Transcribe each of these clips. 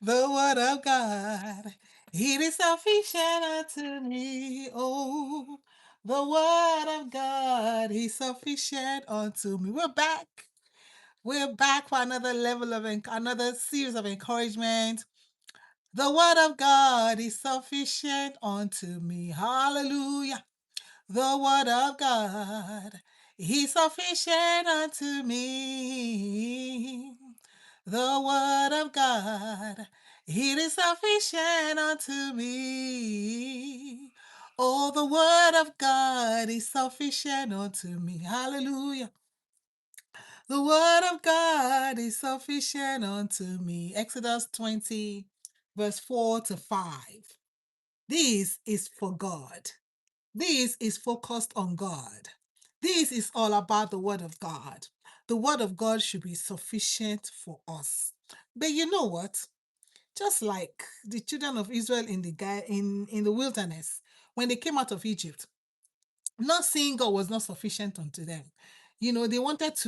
The word of God, it is sufficient unto me. Oh, the word of God is sufficient unto me. We're back. We're back for another level of another series of encouragement. The word of God is sufficient unto me. Hallelujah. The word of God is sufficient unto me. The word of God, it is sufficient unto me. Oh, the word of God is sufficient unto me. Hallelujah. The word of God is sufficient unto me. Exodus 20, verse 4 to 5. This is for God. This is focused on God. This is all about the word of God. The word of God should be sufficient for us. But you know what? Just like the children of Israel in the wilderness, when they came out of Egypt, not seeing God was not sufficient unto them. They wanted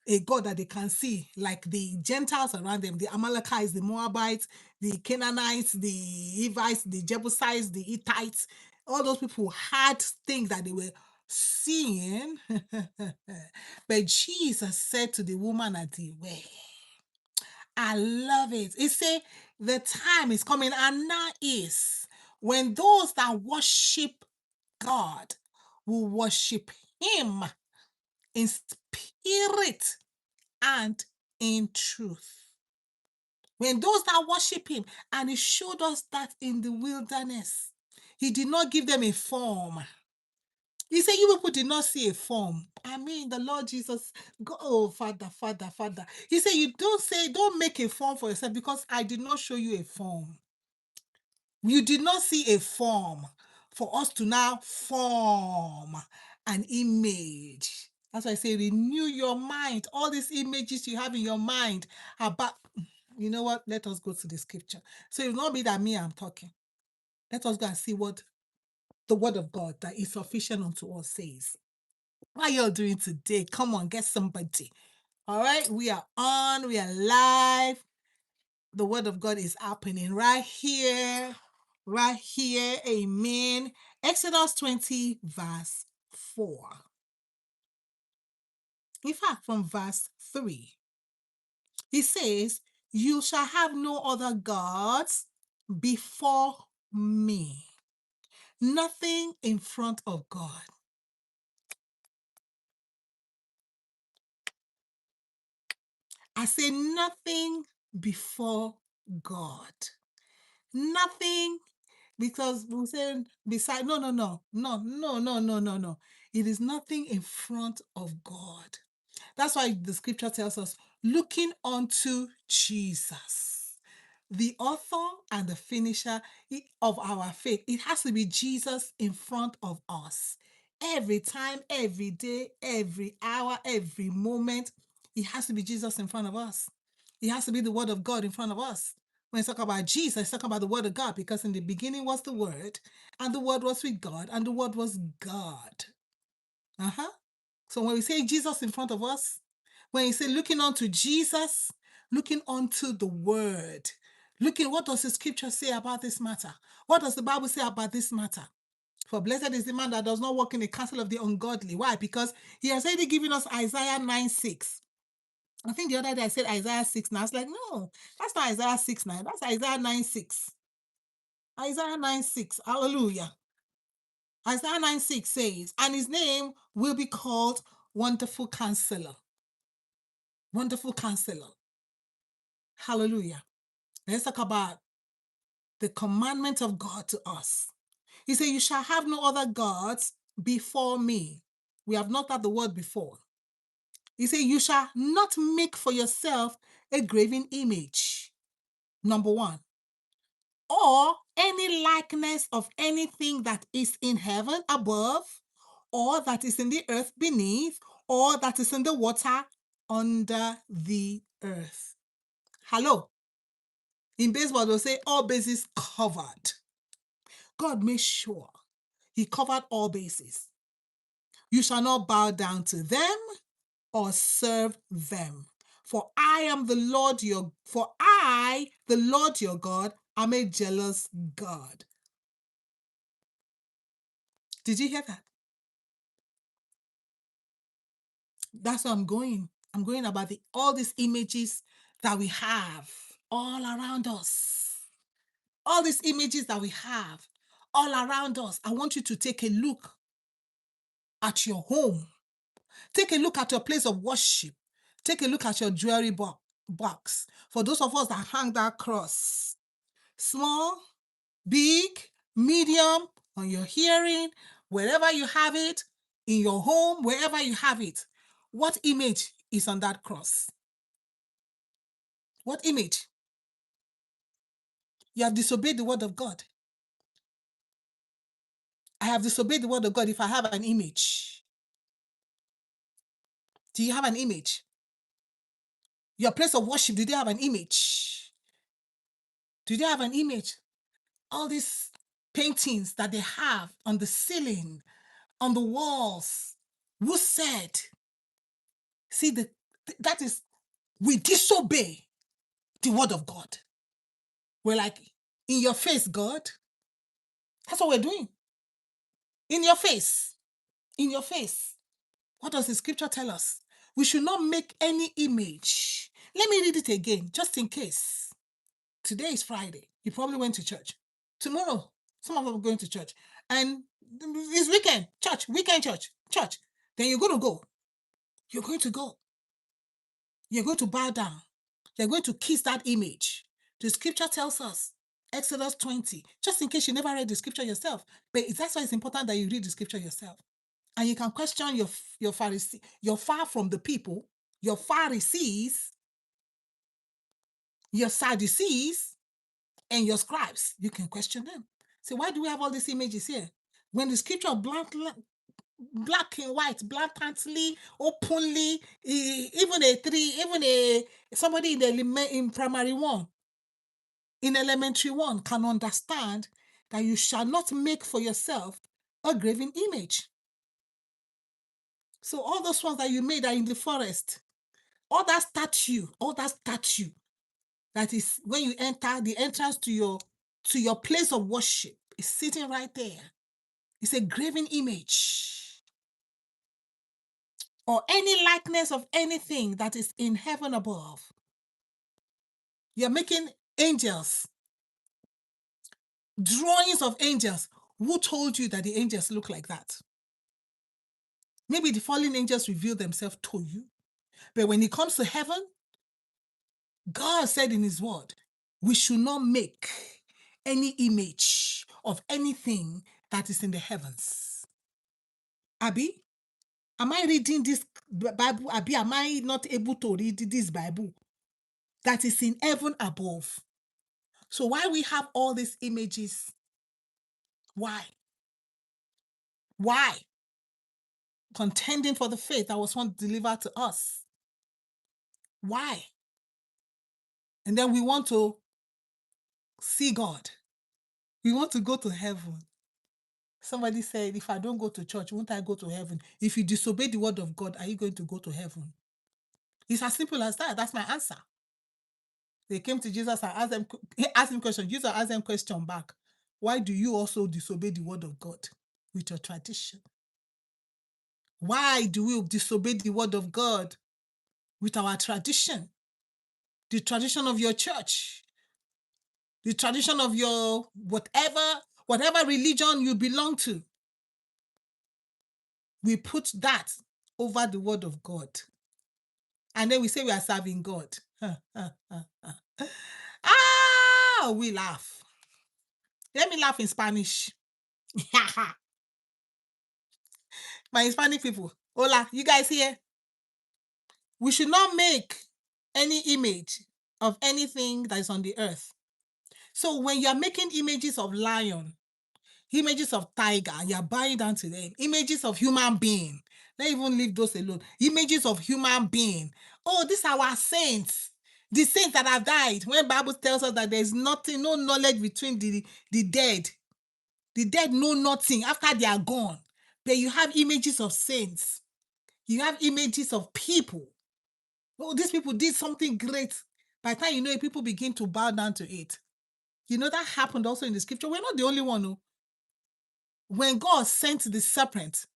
a God that they can see, like the Gentiles around them, the Amalekites, the Moabites, the Canaanites, the Evites, the Jebusites, the Hittites. All those people had things that they were seeing. But Jesus said to the woman at the well, I love it. He said, the time is coming, and now is, when those that worship God will worship Him in spirit and in truth. When those that worship Him, and He showed us that in the wilderness, He did not give them a form. He said, you people did not see a form. I mean, the Lord Jesus, oh, Father, Father, Father. He said, don't make a form for yourself, because I did not show you a form. You did not see a form for us to now form an image. That's why I say renew your mind. All these images you have in your mind about, you know what? Let us go to the scripture. So it will not be that me I'm talking. Let us go and see what the word of God that is sufficient unto us says. What are you all doing today? Come on, get somebody. All right, we are on, we are live. The word of God is happening right here, right here. Amen. Exodus 20, verse 4. In fact, from verse 3, he says, you shall have no other gods before me. Nothing in front of God. I say nothing before God. Nothing, because we say beside, no. It is nothing in front of God. That's why the scripture tells us, looking unto Jesus, the author and the finisher of our faith. It has to be Jesus in front of us. Every time, every day, every hour, every moment, it has to be Jesus in front of us. It has to be the word of God in front of us. When it's talk about Jesus, it's talking about the word of God, because in the beginning was the word, and the word was with God, and the word was God. So when we say Jesus in front of us, when you say looking unto Jesus, looking unto the word, looking, what does the scripture say about this matter? What does the Bible say about this matter? For blessed is the man that does not walk in the counsel of the ungodly. Why? Because he has already given us Isaiah 9:6. I think the other day I said Isaiah 6:9. I was like, no, that's not Isaiah 6:9. That's Isaiah 9:6. Isaiah 9:6. Hallelujah. Isaiah 9:6 says, and his name will be called Wonderful Counselor. Wonderful Counselor. Hallelujah. Let's talk about the commandment of God to us. He said, you shall have no other gods before me. We have not had the word before. He said, you shall not make for yourself a graven image. Number one. Or any likeness of anything that is in heaven above, or that is in the earth beneath, or that is in the water under the earth. Hello. In baseball, they'll say all bases covered. God made sure He covered all bases. You shall not bow down to them or serve them. For I I, the Lord your God, am a jealous God. Did you hear that? That's where I'm going. I'm going about all these images that we have all around us. All these images that we have all around us. I want you to take a look at your home. Take a look at your place of worship. Take a look at your jewelry box. For those of us that hang that cross, small, big, medium, on your hearing, wherever you have it, in your home, wherever you have it, what image is on that cross? What image? You have disobeyed the word of God. I have disobeyed the word of God if I have an image. Do you have an image? Your place of worship, do they have an image? Do they have an image? All these paintings that they have on the ceiling, on the walls, who said? See, that is, we disobey the word of God. We're like, in your face, God. That's what we're doing. In your face. In your face. What does the scripture tell us? We should not make any image. Let me read it again, just in case. Today is Friday. You probably went to church. Tomorrow, some of them are going to church. And it's weekend, church, church. Then you're going to go. You're going to go. You're going to bow down. You're going to kiss that image. The scripture tells us, Exodus 20, just in case you never read the scripture yourself. But that's why it's important that you read the scripture yourself. And you can question your Pharisee, your far from the people, your Pharisees, your Sadducees, and your scribes. You can question them. So why do we have all these images here? When the scripture black and white, blatantly, openly, somebody in primary one, in elementary one can understand that you shall not make for yourself a graven image. So all those ones that you made are in the forest. All that statue that is when you enter the entrance to your place of worship is sitting right there. It's a graven image. Or any likeness of anything that is in heaven above. You're making angels, drawings of angels. Who told you that the angels look like that? Maybe the fallen angels reveal themselves to you. But when it comes to heaven, God said in his word, we should not make any image of anything that is in the heavens. Abi, am I reading this Bible? Abi, am I not able to read this Bible that is in heaven above? So why we have all these images? Why? Why? Contending for the faith that was once delivered to us. Why? And then we want to see God. We want to go to heaven. Somebody said, if I don't go to church, won't I go to heaven? If you disobey the word of God, are you going to go to heaven? It's as simple as that. That's my answer. They came to Jesus and asked him question. Jesus asked them question back. Why do you also disobey the word of God with your tradition? Why do we disobey the word of God with our tradition? The tradition of your church, the tradition of your whatever religion you belong to. We put that over the word of God. And then we say we are serving God. We laugh. Let me laugh in Spanish. My Hispanic people. Hola, you guys here? We should not make any image of anything that is on the earth. So when you're making images of lion, images of tiger, you're bowing down to them. Images of human being. Let's even leave those alone. Images of human being. Oh, these are our saints. The saints that have died. When the Bible tells us that there's nothing, no knowledge between the dead. The dead know nothing after they are gone. But you have images of saints. You have images of people. Oh, these people did something great. By the time you know it, people begin to bow down to it. You know, that happened also in the scripture. We're not the only one who, when God sent the serpent,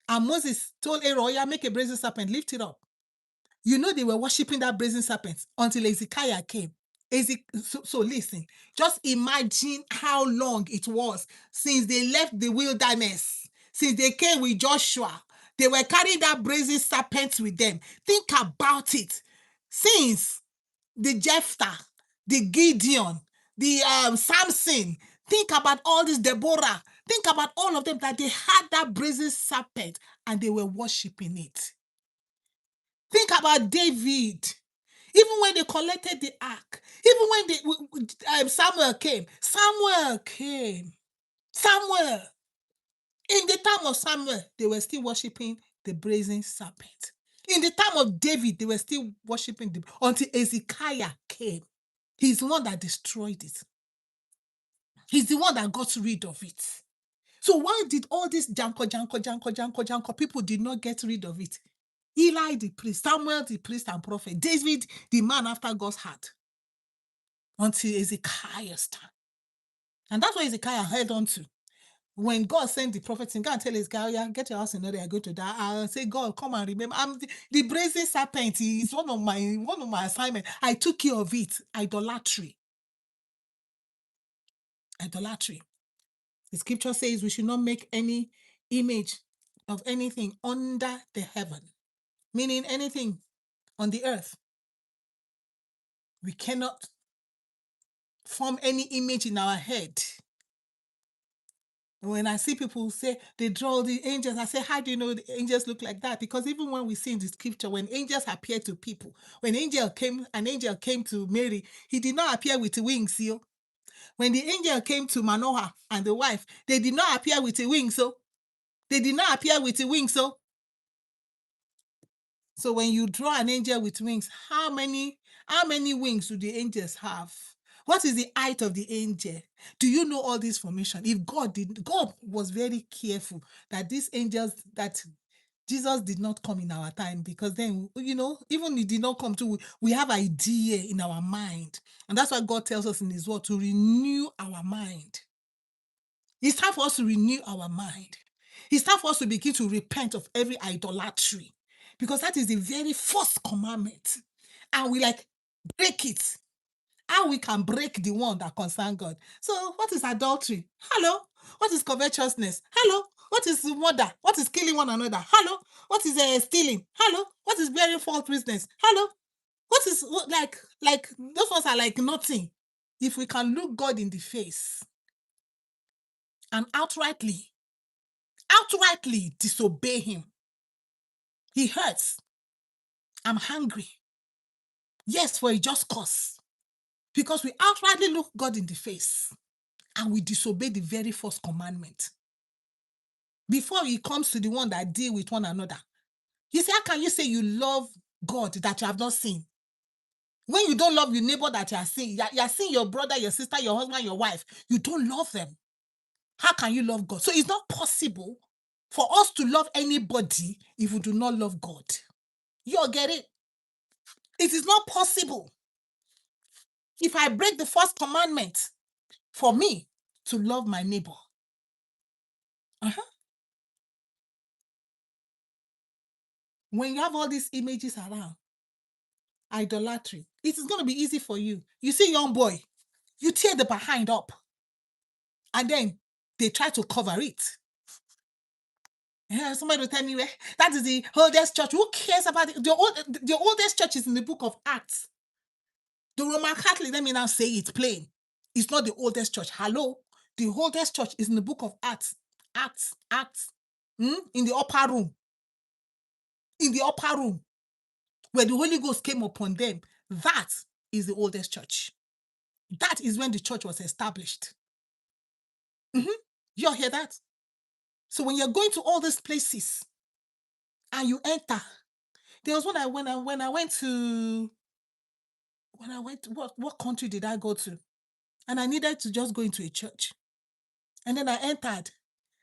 and Moses told Aaron, oh, yeah, make a brazen serpent, lift it up. You know, they were worshiping that brazen serpent until Ezekiah came. So listen, just imagine how long it was since they left the wilderness, since they came with Joshua. They were carrying that brazen serpent with them. Think about it. Since the Jephthah, the Gideon, the Samson, think about all this, Deborah. Think about all of them, that they had that brazen serpent and they were worshiping it. Think about David. Even when they collected the ark, even when Samuel came. In the time of Samuel, they were still worshiping the brazen serpent. In the time of David, they were still worshiping until Ezekiah came. He's the one that destroyed it. He's the one that got rid of it. So why did all this janko people did not get rid of it? Eli the priest, Samuel the priest and prophet, David the man after God's heart, until Ezekiah's time. And that's what Ezekiah held on to. When God sent the prophet, go and tell Ezekiah, yeah, get your house in order, I go to that. I'll say, God, come and remember. The brazen serpent is one of my assignments. I took care of it. Idolatry. The scripture says we should not make any image of anything under the heaven, meaning anything on the earth. We cannot form any image in our head. When I see people say they draw the angels, I say, how do you know the angels look like that? Because even when we see in the scripture, when angels appear to people, when an angel came to Mary, he did not appear with wings. When the angel came to Manoah and the wife, they did not appear with wings. So when you draw an angel with wings, how many wings do the angels have? What is the height of the angel? Do you know all this formation? If God was very careful that these angels, that Jesus did not come in our time, because then, even he did not come to, we have idea in our mind. And that's why God tells us in his word to renew our mind. It's time for us to renew our mind. It's time for us to begin to repent of every idolatry, because that is the very first commandment. And we break it. How we can break the one that concerns God. So what is adultery? Hello. What is covetousness? Hello. What is murder? What is killing one another? Hello. What is stealing? Hello. What is bearing false witness? Hello. What is those ones are like nothing. If we can look God in the face and outrightly disobey him, he hurts. I'm hungry. Yes, for a just cause. Because we outrightly look God in the face and we disobey the very first commandment. Before he comes to the one that deal with one another. You say, how can you say you love God that you have not seen? When you don't love your neighbor that you are seeing, you are seeing your brother, your sister, your husband, your wife, you don't love them. How can you love God? So it's not possible for us to love anybody if we do not love God. You all get it? It is not possible. If I break the first commandment for me to love my neighbor. When you have all these images around, idolatry, it is going to be easy for you. You see young boy, you tear the behind up, and then they try to cover it. Yeah, somebody will tell me, where that is the oldest church. Who cares about it? The oldest church is in the book of Acts. The Roman Catholic, let me now say it plain. It's not the oldest church. Hello? The oldest church is in the book of Acts. Acts. In the upper room. Where the Holy Ghost came upon them. That is the oldest church. That is when the church was established. You all hear that? So when you're going to all these places and you enter, there was when I went to what country did I go to? And I needed to just go into a church. And then I entered.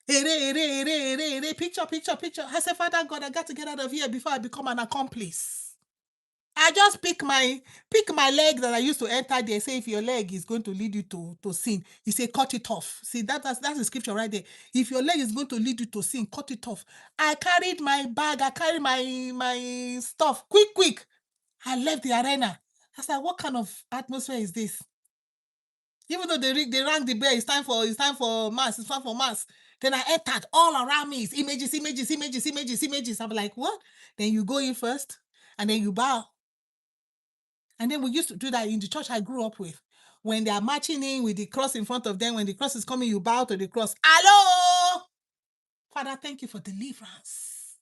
Picture. I said, Father God, I got to get out of here before I become an accomplice. I just pick my leg that I used to enter there. Say if your leg is going to lead you to sin, he say cut it off. See that's the scripture right there. If your leg is going to lead you to sin, cut it off. I carried my bag. I carried my stuff. Quick. I left the arena. I was like, what kind of atmosphere is this? Even though they rang the bell, it's time for mass. It's time for mass. Then I entered. All around me is images. I'm like, what? Then you go in first, and then you bow. And then we used to do that in the church I grew up with. When they are marching in with the cross in front of them, when the cross is coming, you bow to the cross. Hello! Father, thank you for deliverance.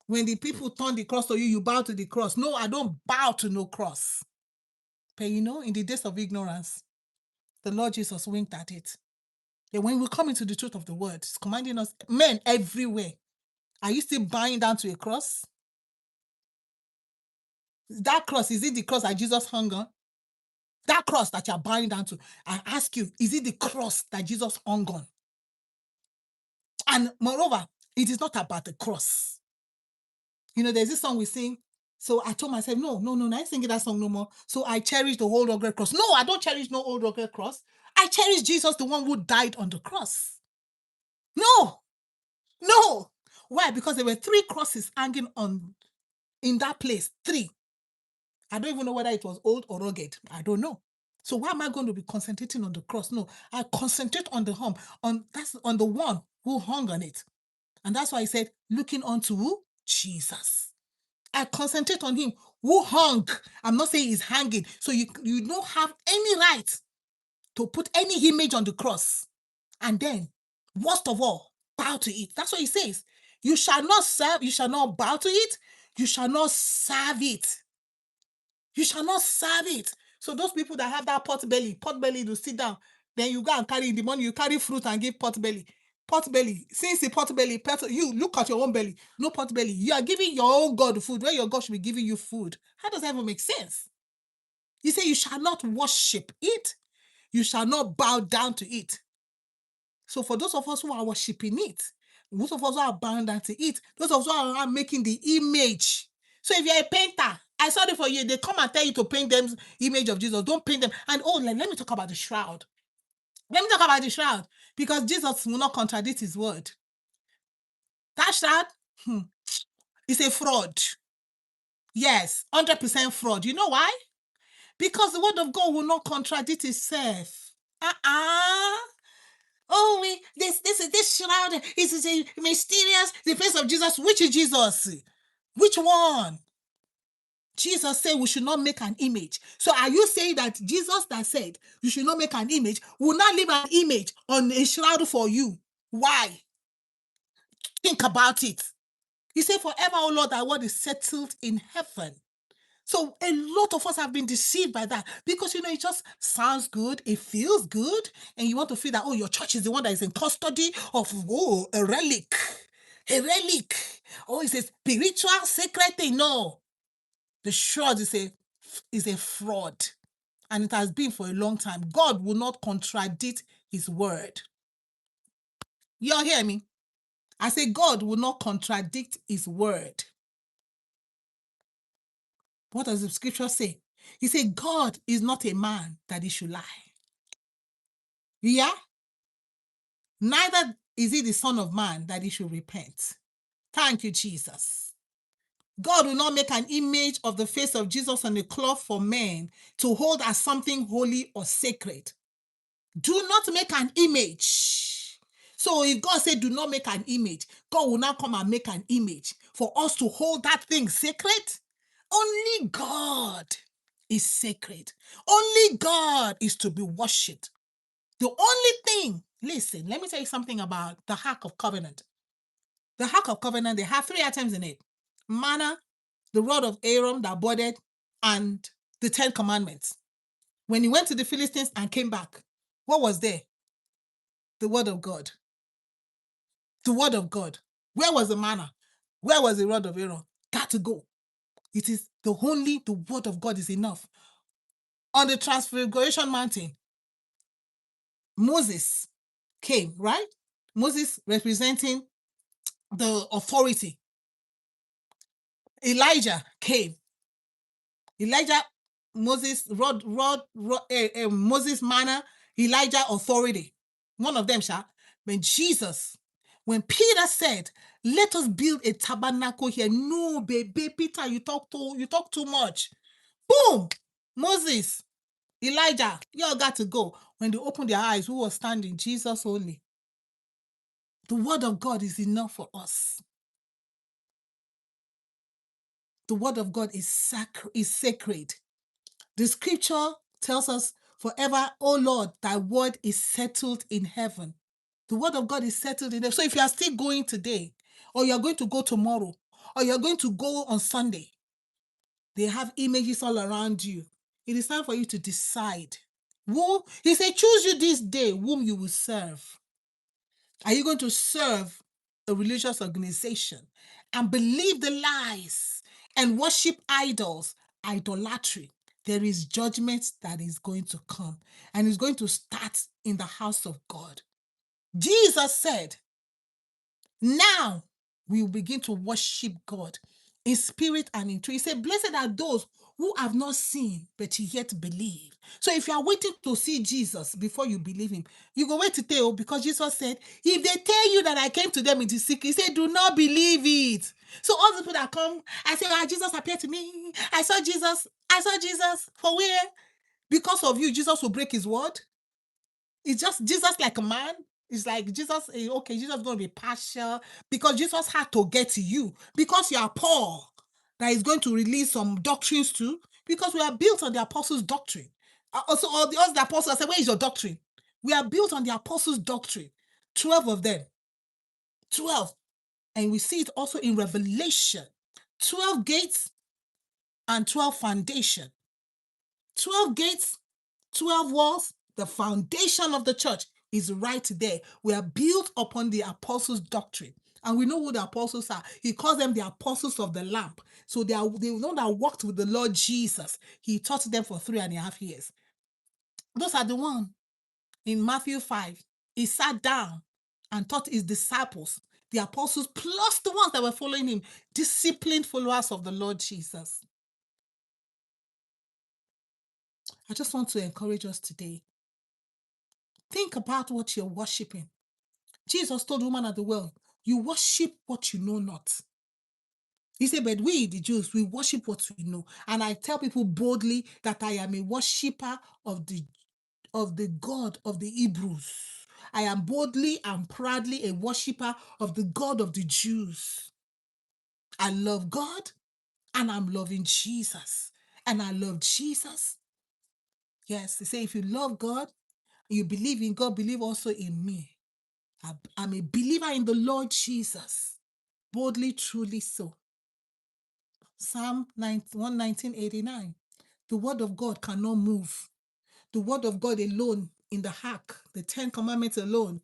When the people turn the cross to you, you bow to the cross. No, I don't bow to no cross. But you know, in the days of ignorance, the Lord Jesus winked at it. And when we come into the truth of the word, it's commanding us, men everywhere. Are you still bowing down to a cross? That cross, is it the cross that Jesus hung on? That cross that you're bowing down to, I ask you, is it the cross that Jesus hung on? And moreover, it is not about the cross. You know, there's this song we sing. So I told myself, no, I ain't singing that song no more. So I cherish the old rugged cross. No, I don't cherish no old rugged cross. I cherish Jesus, the one who died on the cross. No. Why? Because there were 3 crosses hanging on in that place. 3. I don't even know whether it was old or rugged. I don't know. So why am I going to be concentrating on the cross? No, I concentrate on the on the one who hung on it. And that's why I said, looking unto who? Jesus. I concentrate on him who hung. I'm not saying he's hanging. So you don't have any right to put any image on the cross. And then, worst of all, bow to it. That's what he says. You shall not serve, you shall not bow to it, you shall not serve it. You shall not serve it. So those people that have that pot belly to sit down, then you go and carry in the morning, you carry fruit and give pot belly. Pot belly. Since the pot belly, you look at your own belly. No pot belly. You are giving your own God food where your God should be giving you food. How does that even make sense? You say you shall not worship it. You shall not bow down to it. So for those of us who are worshiping it, those of us who are bowing down to it, those of us who are making the image. So if you're a painter, I saw it for you. They come and tell you to paint them image of Jesus. Don't paint them. And let me talk about the shroud. Let me talk about the shroud. Because Jesus will not contradict his word. That shroud is a fraud. Yes, 100% fraud. You know why? Because the word of God will not contradict itself. Oh, this shroud is a mysterious, the face of Jesus. Which is Jesus? Which one? Jesus said we should not make an image. So are you saying that Jesus that said you should not make an image will not leave an image on a shroud for you? Why? Think about it. He said, forever, O Lord, thy word is settled in heaven. So a lot of us have been deceived by that because, it just sounds good. It feels good. And you want to feel that, your church is the one that is in custody of, a relic. A relic. It's a spiritual sacred thing. No. The shroud is a fraud. And it has been for a long time. God will not contradict his word. You all hear me? I say God will not contradict his word. What does the scripture say? He said, God is not a man that he should lie. Yeah? Neither is he the son of man that he should repent. Thank you, Jesus. God will not make an image of the face of Jesus on a cloth for men to hold as something holy or sacred. Do not make an image. So if God said do not make an image, God will not come and make an image for us to hold that thing sacred. Only God is sacred. Only God is to be worshipped. The only thing, listen, let me tell you something about the Ark of Covenant. The Ark of Covenant, they have 3 items in it. Manna, the rod of Aaron that budded, and the 10 commandments. When he went to the Philistines and came back, what was there? The word of God. The word of God. Where was the manna? Where was the rod of Aaron? Got to go. It is the word of God is enough. On the Transfiguration Mountain, Moses came, right? Moses representing the authority. Elijah came. Elijah, Moses, Moses manner, Elijah authority. One of them, Sha. When Jesus, when Peter said, "Let us build a tabernacle here." No, baby, Peter, you talk too much. Boom! Moses, Elijah, you all got to go. When they opened their eyes, who was standing? Jesus only. The word of God is enough for us. The word of God is sacred. The scripture tells us, "Forever, O Lord, thy word is settled in heaven." The word of God is settled in heaven. So if you are still going today, or you're going to go tomorrow, or you're going to go on Sunday, they have images all around you. It is time for you to decide. He said, choose you this day whom you will serve. Are you going to serve a religious organization and believe the lies and worship idols, idolatry? There is judgment that is going to come, and it's going to start in the house of God. Jesus said, now we will begin to worship God in spirit and in truth. He said, blessed are those who have not seen, but yet believe. So if you are waiting to see Jesus before you believe him, you go wait to tell, because Jesus said, if they tell you that I came to them in the secret, he said, do not believe it. So all the people that come, I say, Jesus appeared to me. I saw Jesus. For where? Because of you, Jesus will break his word. It's just Jesus like a man. It's like Jesus, okay, Jesus is going to be partial because Jesus had to get to you because you are Paul that is going to release some doctrines too, because we are built on the apostles' doctrine. Also, all the apostles say, where is your doctrine? We are built on the apostles' doctrine. 12 of them. 12. And we see it also in Revelation. 12 gates and 12 foundation. 12 gates, 12 walls, the foundation of the church is right there. We are built upon the apostles' doctrine. And we know who the apostles are. He calls them the apostles of the lamp. So they know that walked with the Lord Jesus. He taught them for 3.5 years. Those are the ones in Matthew 5. He sat down and taught his disciples, the apostles, plus the ones that were following him, disciplined followers of the Lord Jesus. I just want to encourage us today. Think about what you're worshiping. Jesus told the woman at the well, you worship what you know not. He said, but we, the Jews, we worship what we know. And I tell people boldly that I am a worshiper of the God of the Hebrews. I am boldly and proudly a worshiper of the God of the Jews. I love God and I'm loving Jesus. And I love Jesus. Yes, they say if you love God, you believe in God, believe also in me. I'm a believer in the Lord Jesus. Boldly, truly so. Psalm 119:89. The word of God cannot move. The word of God alone in the ark, the 10 commandments alone,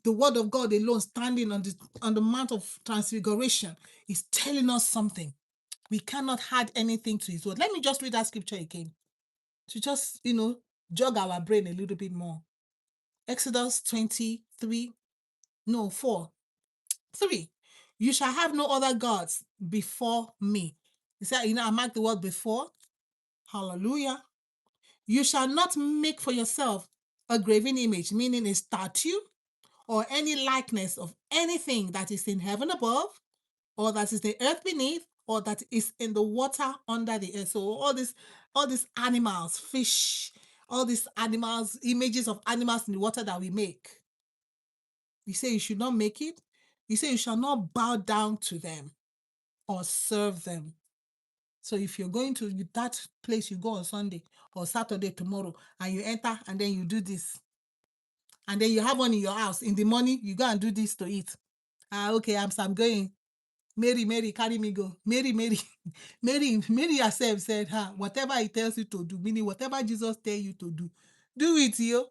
the word of God alone standing on the Mount of Transfiguration is telling us something. We cannot add anything to his word. Let me just read that scripture again to just, jog our brain a little bit more. Exodus 4. 3. You shall have no other gods before me. He said, I mark the word before. Hallelujah. You shall not make for yourself a graven image, meaning a statue or any likeness of anything that is in heaven above, or that is the earth beneath, or that is in the water under the earth. So all these animals, fish, all these animals, images of animals in the water that we make. He said you should not make it. He said you shall not bow down to them or serve them. So if you're going to that place, you go on Sunday or Saturday tomorrow, and you enter and then you do this. And then you have one in your house. In the morning, you go and do this to eat. Okay, I'm going. Mary, carry me go. Mary herself said, whatever he tells you to do, meaning whatever Jesus tells you to do it, yo.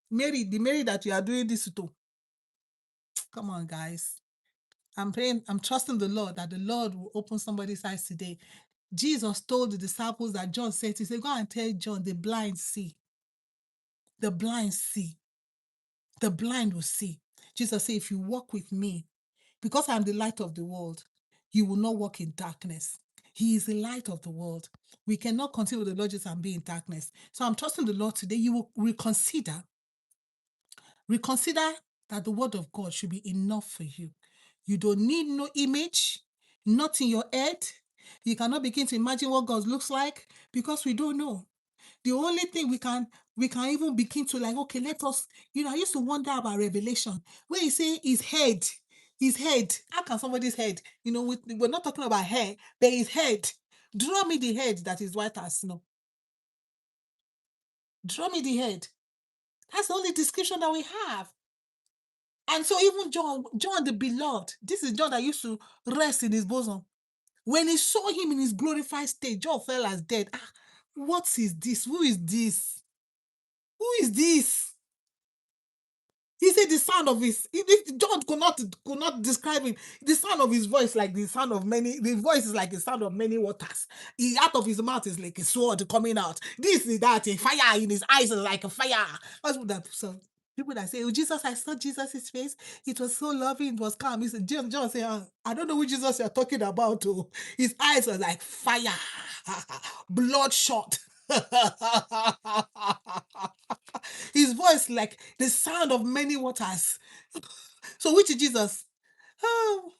Mary, the Mary that you are doing this to. Come on, guys. I'm praying, I'm trusting the Lord that the Lord will open somebody's eyes today. Jesus told the disciples that John said, he said, go and tell John, the blind see. The blind see. The blind will see. Jesus said, if you walk with me, because I'm the light of the world, you will not walk in darkness. He is the light of the world. We cannot continue with the Lord Jesus and be in darkness. So I'm trusting the Lord today. You will reconsider that the word of God should be enough for you. You don't need no image, not in your head. You cannot begin to imagine what God looks like because we don't know. The only thing we can even begin to like, okay, let us, I used to wonder about Revelation, where he say his head. How can somebody's head, we're not talking about hair, but his head. Draw me the head that is white as snow. Draw me the head. That's the only description that we have. And so even John the beloved, this is John that used to rest in his bosom. When he saw him in his glorified state, John fell as dead. What is this? Who is this? Who is this? He said the sound of John could not describe him. The sound of his voice, like the voice is like the sound of many waters. Out of his mouth is like a sword coming out. This is that, a fire in his eyes is like a fire. That's what that. So people that say, oh, Jesus, I saw Jesus' face. It was so loving, it was calm. He said, John said, I don't know which Jesus you're talking about. Oh. His eyes are like fire, bloodshot. His voice like the sound of many waters. So which is Jesus? Oh,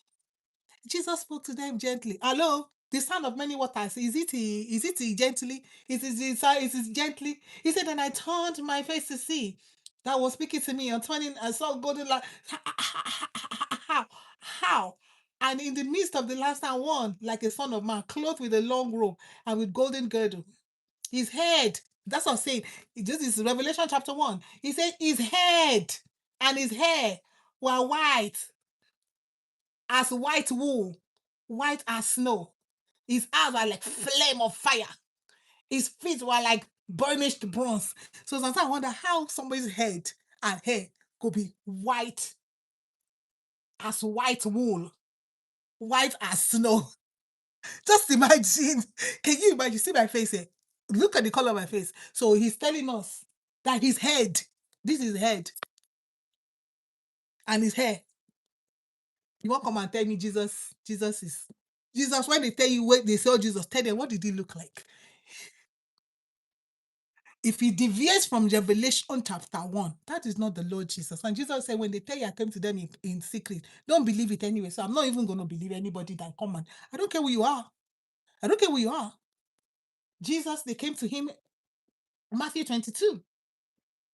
Jesus spoke to them gently. Hello? The sound of many waters. Is it gently? Is it gently? He said, and I turned my face to see. That was speaking to me. I saw golden light. How? And in the midst of the last one, like a son of man, clothed with a long robe and with golden girdle. His head, that's what I'm saying. This is Revelation chapter 1. He said his head and his hair were white as white wool, white as snow. His eyes were like flame of fire. His feet were like burnished bronze. So sometimes I wonder how somebody's head and hair could be white as white wool, white as snow. Just imagine. Can you imagine? See my face here. Look at the color of my face. So he's telling us that his head, this is head, and his hair. You won't come and tell me Jesus is Jesus. When they tell you what they say, oh, Jesus, tell them what did he look like? If he deviates from Revelation chapter 1, that is not the Lord Jesus. And Jesus said, when they tell you I came to them in secret, don't believe it anyway. So I'm not even going to believe anybody that come and I don't care who you are. I don't care who you are. Jesus, they came to him, Matthew 22.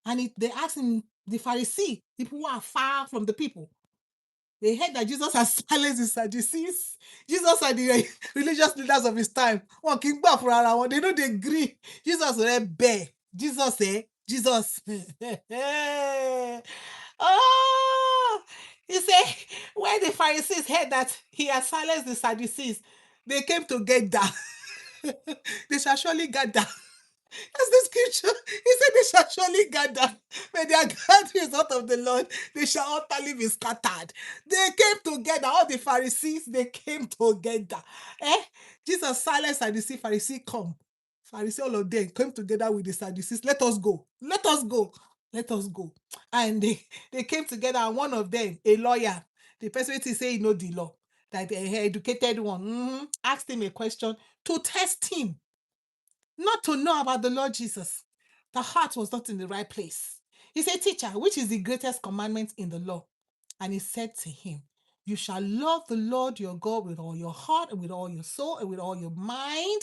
And they asked him, the Pharisee, people who are far from the people, they heard that Jesus has silenced the Sadducees. Jesus and the religious leaders of his time. They know they agree. Jesus read bear. Jesus, Jesus. Oh, he said, when the Pharisees heard that he had silenced the Sadducees, they came together. They shall surely gather. That's the scripture. He said they shall surely gather. When they are gathered out of the Lord, they shall utterly be scattered. They came together. All the Pharisees, they came together. Jesus silenced Sadducee. Pharisee come. Pharisee, all of them came together with the Sadducees. Let us go. Let us go. Let us go. And they came together, and one of them, a lawyer, the person who say he know the law, that the educated one, asked him a question to test him. Not to know about the Lord Jesus. The heart was not in the right place. He said, teacher, which is the greatest commandment in the law? And he said to him, you shall love the Lord your God with all your heart and with all your soul and with all your mind.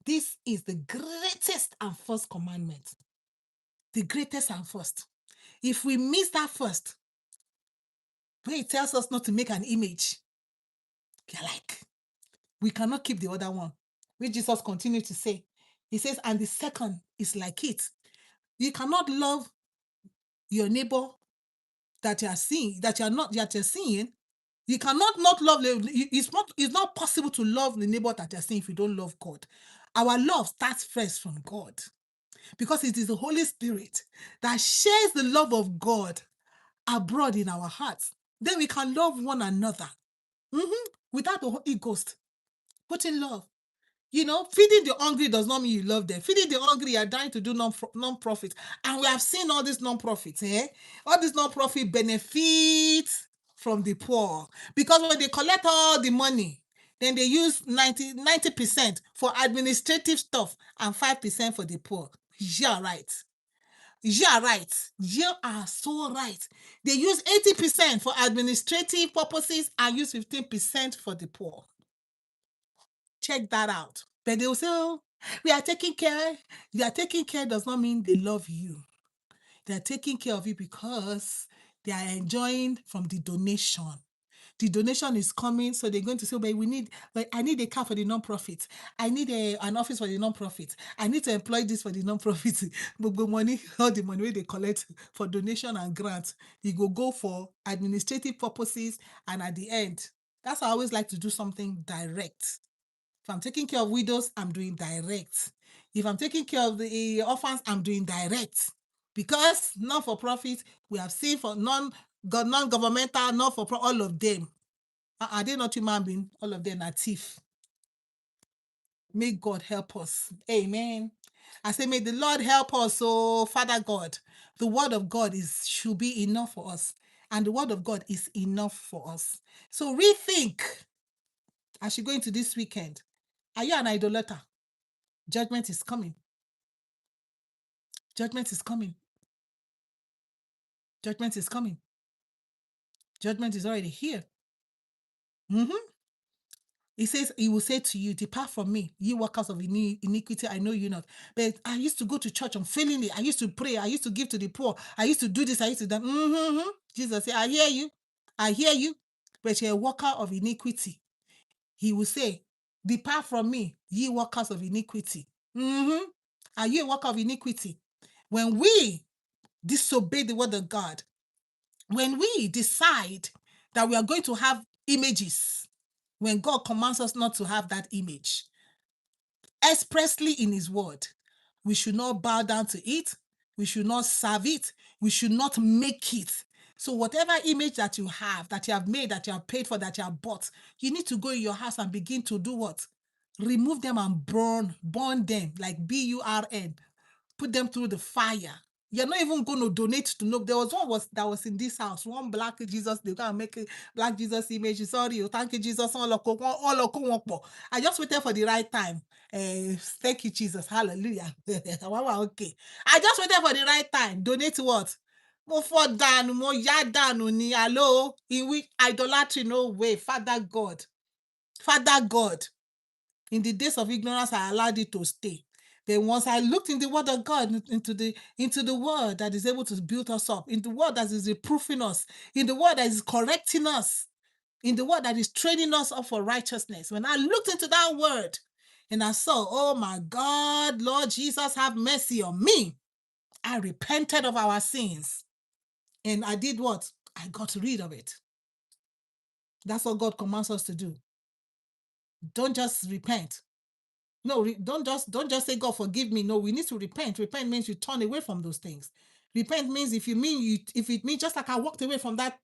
This is the greatest and first commandment. The greatest and first. If we miss that first, where it tells us not to make an image, you're like, we cannot keep the other one. Which Jesus continued to say. He says, and the second is like it. You cannot love your neighbor that you are seeing, that you're seeing. You cannot not love. It's not possible to love the neighbor that you're seeing if you don't love God. Our love starts first from God, because it is the Holy Spirit that shares the love of God abroad in our hearts. Then we can love one another without the Holy Ghost. Put in love. Feeding the hungry does not mean you love them. Feeding the hungry, you are dying to do non-profit. And we have seen all these non-profits, all these non-profit benefits from the poor. Because when they collect all the money, Then they use 90% for administrative stuff and 5% for the poor. Yeah, right. You are right. You are so right. They use 80% for administrative purposes and use 15% for the poor. Check that out. But they will say, oh, we are taking care. You are taking care does not mean they love you. They are taking care of you because they are enjoying from the donation. The donation is coming, so they're going to say, but I need a car for the non-profit. I need an office for the non-profit. I need to employ this for the non-profit. But money, all the money they collect for donation and grant, you go for administrative purposes, and at the end, that's why I always like to do something direct. If I'm taking care of widows, I'm doing direct. If I'm taking care of the orphans, I'm doing direct. Because non-for-profit, we have seen for non-governmental, not-for-profit, all of them. Are they not human beings? All of them are thief. May God help us. Amen. I say, may the Lord help us. So, Father God, the word of God should be enough for us. And the word of God is enough for us. So rethink as you go into this weekend. Are you an idolater? Judgment is coming. Judgment is coming. Judgment is coming. Judgment is already here. He says, he will say to you, depart from me, ye workers of iniquity, I know you not. But I used to go to church unfailingly. I used to pray. I used to give to the poor. I used to do this. I used to do that. Jesus said, I hear you. I hear you. But you're a worker of iniquity. He will say, depart from me, ye workers of iniquity. Are you a worker of iniquity? When we disobey the word of God, when we decide that we are going to have images, when God commands us not to have that image, expressly in his word, we should not bow down to it. We should not serve it. We should not make it. So whatever image that you have made, that you have paid for, that you have bought, you need to go in your house and begin to do what? Remove them and burn them like burn. Put them through the fire. You're not even going to donate to no. There was one that was in this house. One black Jesus. They go and make a black Jesus image. Sorry, thank you, Jesus. I just waited for the right time. Thank you, Jesus. Hallelujah. Wow, okay. I just waited for the right time. Donate what? Mo fọ́ dànù, mo yá dànù ni. Hello, in which idolatry, no way. Father God. In the days of ignorance, I allowed it to stay. Then once I looked in the word of God, into the word that is able to build us up, in the word that is reproofing us, in the word that is correcting us, in the word that is training us up for righteousness. When I looked into that word and I saw, oh my God, Lord Jesus, have mercy on me. I repented of our sins. And I did what? I got rid of it. That's what God commands us to do. Don't just repent. No, don't just say, God, forgive me. No, we need to repent. Repent means you turn away from those things. Repent means if it means just like I walked away from that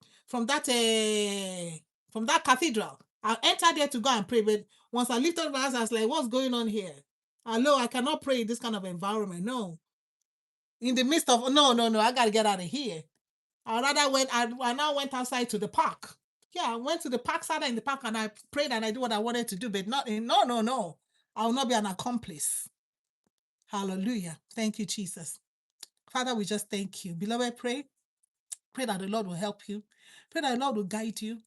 cathedral, I entered there to go and pray. But once I lifted my eyes, I was like, what's going on here? Hello, I cannot pray in this kind of environment. No. In the midst of no, I gotta get out of here. I now went outside to the park. Yeah, I went to the park, sat in the park, and I prayed and I did what I wanted to do, but no. I will not be an accomplice. Hallelujah. Thank you, Jesus. Father, we just thank you. Beloved, pray that the Lord will help you. Pray that the Lord will guide you.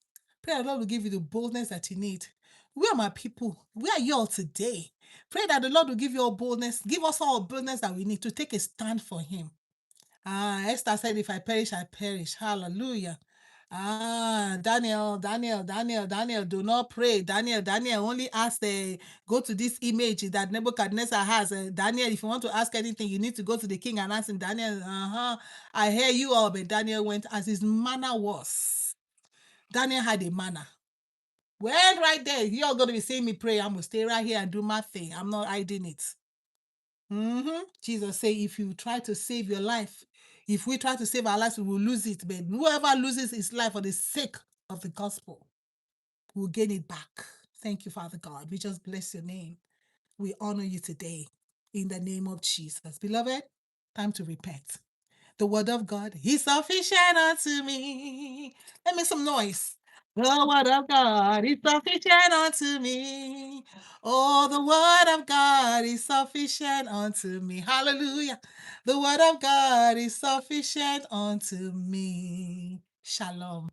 Pray that the Lord will give you the boldness that you need. We are my people. We are you all today. Pray that the Lord will give you all boldness. Give us all boldness that we need to take a stand for him. Esther said, if I perish, I perish. Hallelujah. Daniel, do not pray. Daniel, only ask, go to this image that Nebuchadnezzar has. Daniel, if you want to ask anything, you need to go to the king and ask him. Daniel, I hear you all, but Daniel went as his manner was. Daniel had a manner. Went right there. You're going to be seeing me pray. I'm going to stay right here and do my thing. I'm not hiding it. Jesus said, if you try to save your life, if we try to save our lives, we will lose it. But whoever loses his life for the sake of the gospel will gain it back. Thank you, Father God. We just bless your name. We honor you today in the name of Jesus. Beloved, time to repent. The word of God is sufficient unto me. Let me make some noise. The word of God is sufficient unto me. Oh, the word of God is sufficient unto me. Hallelujah. The word of God is sufficient unto me. Shalom.